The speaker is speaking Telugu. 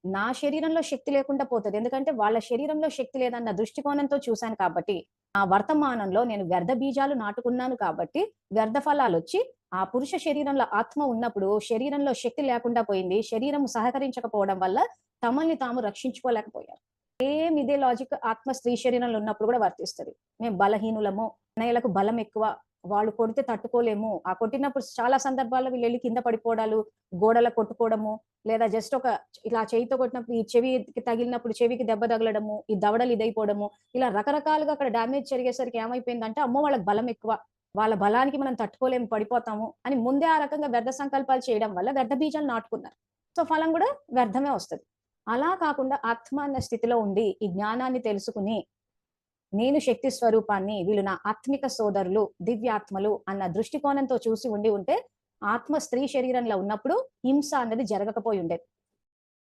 నా శరీరంలో శక్తి లేకుండా పోతది. ఎందుకంటే వాళ్ళ శరీరంలో శక్తి లేదన్న దృష్టికోణంతో చూసాను కాబట్టి, ఆ వర్తమానంలో నేను వ్యర్థ బీజాలు నాటుకున్నాను కాబట్టి, వ్యర్థ ఫలాలొచ్చి, ఆ పురుష శరీరంలో ఆత్మ ఉన్నప్పుడు శరీరంలో శక్తి లేకుండా పోయింది. శరీరం సహకరించకపోవడం వల్ల తమల్ని తాము రక్షించుకోలేకపోయారు. సేమ్ ఇదే లాజిక్ ఆత్మ స్త్రీ శరీరంలో ఉన్నప్పుడు కూడా వర్తిస్తది. మేము బలహీనులము, అన్నయ్యలకు బలం ఎక్కువ, వాళ్ళు కొడితే తట్టుకోలేము. ఆ కొట్టినప్పుడు చాలా సందర్భాల్లో వీళ్ళెళ్లి కింద పడిపోవడాలు, గోడలకు కొట్టుకోవడము, లేదా జస్ట్ ఒక ఇలా చేయితో కొట్టినప్పుడు ఈ చెవికి తగిలినప్పుడు చెవికి దెబ్బ తగలడము, ఈ దవడలు ఇదైపోవడము, ఇలా రకరకాలుగా అక్కడ డ్యామేజ్ జరిగేసరికి ఏమైపోయిందంటే, అమ్మో! వాళ్ళకి బలం ఎక్కువ. వాళ్ళ బలానికి మనం తట్టుకోలేము, పడిపోతాము అని ముందే ఆ రకంగా వ్యర్థ సంకల్పాలు చేయడం వల్ల వ్యర్థ బీజాలు నాటుకున్నారు. సో, ఫలం గూడా వ్యర్థమే వస్తది. అలా కాకుండా ఆత్మ అన్న స్థితిలో ఉండి, ఈ జ్ఞానాన్ని తెలుసుకుని, నేను శక్తి స్వరూపాన్ని, వీళ్ళు నా ఆత్మిక సోదరులు, దివ్యాత్మలు అన్న దృష్టికోణంతో చూసి ఉండి ఉంటే, ఆత్మ స్త్రీ శరీరంలో ఉన్నప్పుడు హింస అన్నది జరగకపోయి ఉండేది.